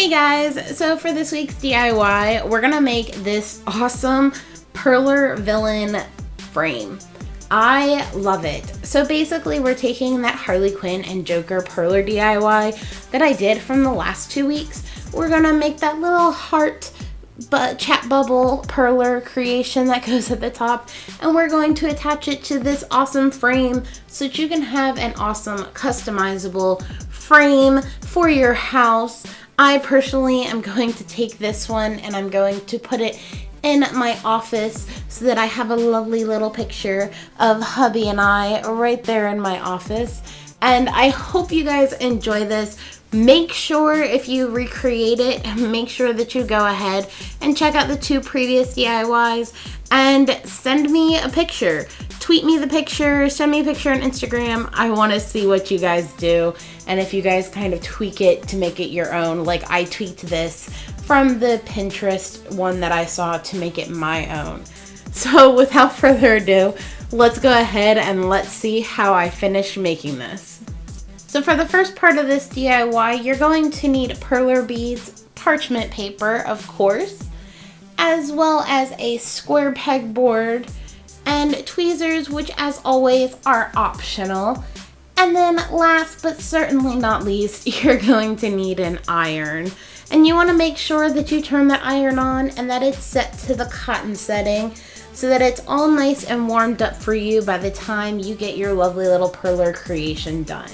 Hey guys, so for this week's DIY, we're gonna make this awesome Perler villain frame. I love it. So basically we're taking that Harley Quinn and Joker Perler DIY that I did from the last 2 weeks. We're gonna make that little heart chat bubble Perler creation that goes at the top, and we're going to attach it to this awesome frame so that you can have an awesome customizable frame for your house. I personally am going to take this one and I'm going to put it in my office so that I have a lovely little picture of hubby and I right there in my office. And I hope you guys enjoy this. Make sure if you recreate it, make sure that you go ahead and check out the 2 previous DIYs and send me a picture. Tweet me the picture, send me a picture on Instagram. I want to see what you guys do and if you guys kind of tweak it to make it your own. Like I tweaked this from the Pinterest one that I saw to make it my own. So without further ado, let's go ahead and let's see how I finish making this. So for the first part of this DIY, you're going to need Perler beads, parchment paper, of course, as well as a square pegboard and tweezers, which as always are optional. And then last but certainly not least, you're going to need an iron. And you want to make sure that you turn the iron on and that it's set to the cotton setting so that it's all nice and warmed up for you by the time you get your lovely little Perler creation done.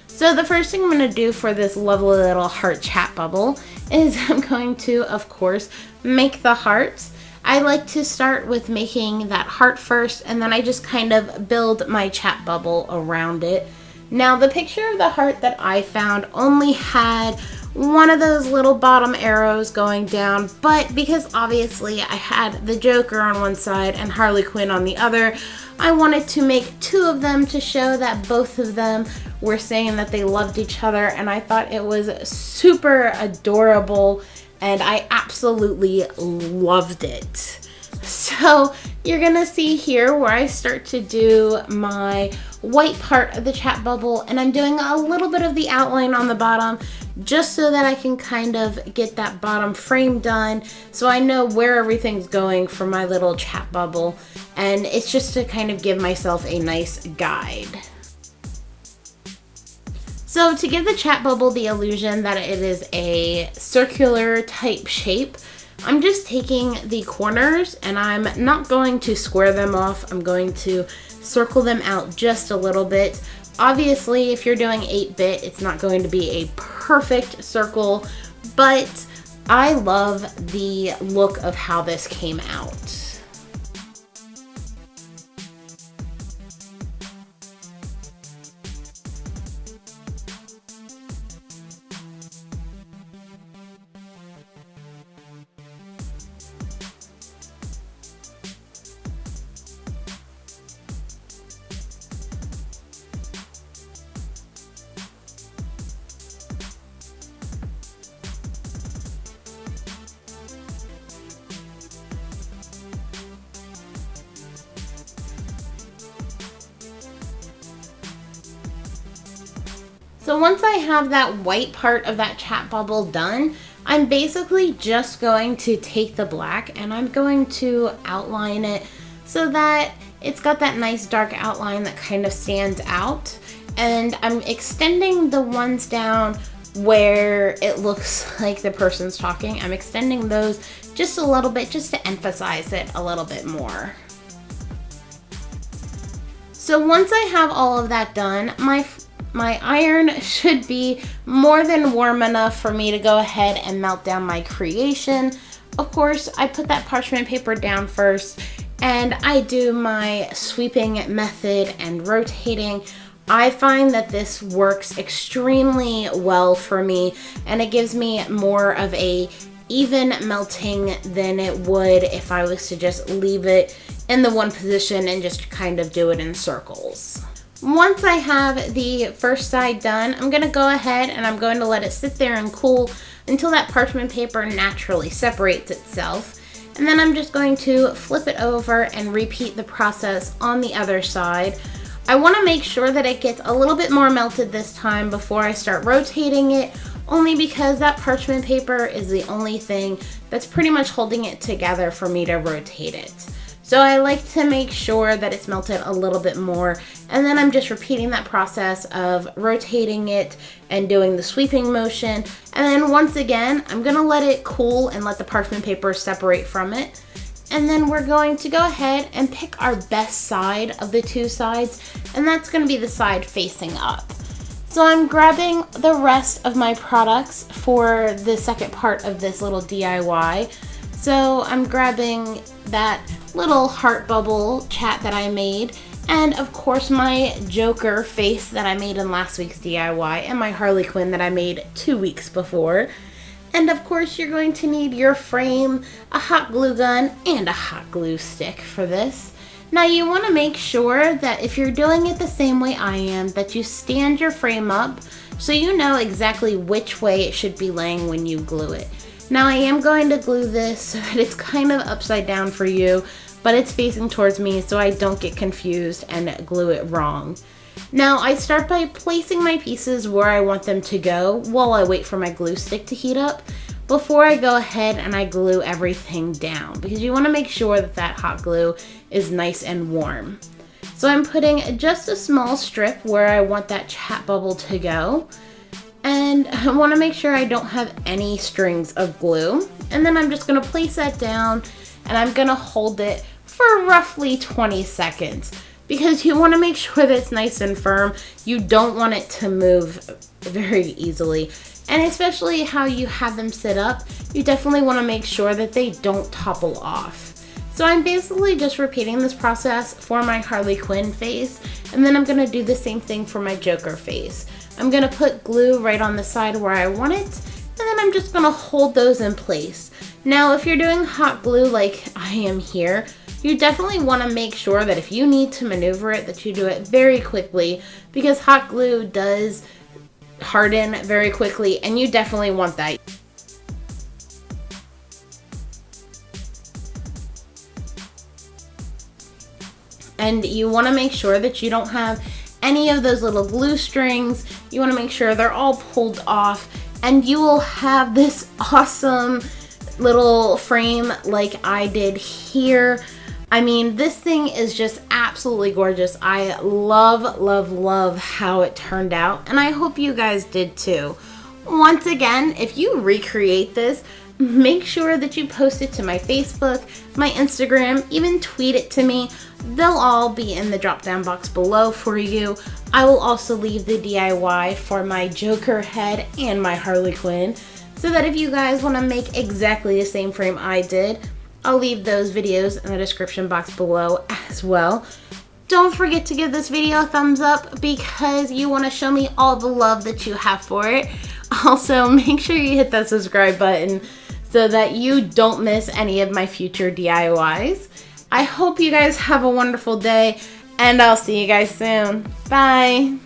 So the first thing I'm going to do for this lovely little heart chat bubble is I'm going to, of course, make the hearts. I like to start with making that heart first, and then I just kind of build my chat bubble around it. Now the picture of the heart that I found only had one of those little bottom arrows going down, but because obviously I had the Joker on one side and Harley Quinn on the other, I wanted to make 2 of them to show that both of them were saying that they loved each other, and I thought it was super adorable and I absolutely loved it. So you're gonna see here where I start to do my white part of the chat bubble, and I'm doing a little bit of the outline on the bottom just so that I can kind of get that bottom frame done so I know where everything's going for my little chat bubble, and it's just to kind of give myself a nice guide. So to give the chat bubble the illusion that it is a circular type shape, I'm just taking the corners and I'm not going to square them off. I'm going to circle them out just a little bit. Obviously, if you're doing 8-bit, it's not going to be a perfect circle, but I love the look of how this came out. So once I have that white part of that chat bubble done, I'm basically just going to take the black and I'm going to outline it so that it's got that nice dark outline that kind of stands out. And I'm extending the ones down where it looks like the person's talking. I'm extending those just a little bit just to emphasize it a little bit more. So once I have all of that done, my iron should be more than warm enough for me to go ahead and melt down my creation. Of course, I put that parchment paper down first and I do my sweeping method and rotating. I find that this works extremely well for me and it gives me more of a even melting than it would if I was to just leave it in the one position and just kind of do it in circles. Once I have the first side done, I'm going to go ahead and I'm going to let it sit there and cool until that parchment paper naturally separates itself. And then I'm just going to flip it over and repeat the process on the other side. I want to make sure that it gets a little bit more melted this time before I start rotating it, only because that parchment paper is the only thing that's pretty much holding it together for me to rotate it. So I like to make sure that it's melted a little bit more, and then I'm just repeating that process of rotating it and doing the sweeping motion. And then once again, I'm gonna let it cool and let the parchment paper separate from it. And then we're going to go ahead and pick our best side of the two sides, and that's gonna be the side facing up. So I'm grabbing the rest of my products for the second part of this little DIY. So I'm grabbing that little heart bubble chat that I made, and of course my Joker face that I made in last week's DIY, and my Harley Quinn that I made 2 weeks before. And of course you're going to need your frame, a hot glue gun, and a hot glue stick for this. Now you want to make sure that if you're doing it the same way I am, that you stand your frame up so you know exactly which way it should be laying when you glue it. Now I am going to glue this so that it's kind of upside down for you, but it's facing towards me so I don't get confused and glue it wrong. Now I start by placing my pieces where I want them to go while I wait for my glue stick to heat up before I go ahead and I glue everything down, because you want to make sure that that hot glue is nice and warm. So I'm putting just a small strip where I want that chat bubble to go. And I want to make sure I don't have any strings of glue. And then I'm just going to place that down, and I'm going to hold it for roughly 20 seconds because you want to make sure that it's nice and firm. You don't want it to move very easily. And especially how you have them sit up, you definitely want to make sure that they don't topple off. So I'm basically just repeating this process for my Harley Quinn face, and then I'm going to do the same thing for my Joker face. I'm going to put glue right on the side where I want it, and then I'm just going to hold those in place. Now, if you're doing hot glue like I am here, you definitely want to make sure that if you need to maneuver it, that you do it very quickly, because hot glue does harden very quickly, and you definitely want that. And you want to make sure that you don't have any of those little glue strings. You want to make sure they're all pulled off, and you will have this awesome little frame like I did here. I mean, this thing is just absolutely gorgeous. I love, love, love how it turned out, and I hope you guys did too. Once again, if you recreate this, make sure that you post it to my Facebook, my Instagram, even tweet it to me. They'll all be in the drop down box below for you. I will also leave the DIY for my Joker head and my Harley Quinn, so that if you guys want to make exactly the same frame I did, I'll leave those videos in the description box below as well. Don't forget to give this video a thumbs up because you want to show me all the love that you have for it. Also, make sure you hit that subscribe button so that you don't miss any of my future DIYs. I hope you guys have a wonderful day, and I'll see you guys soon. Bye!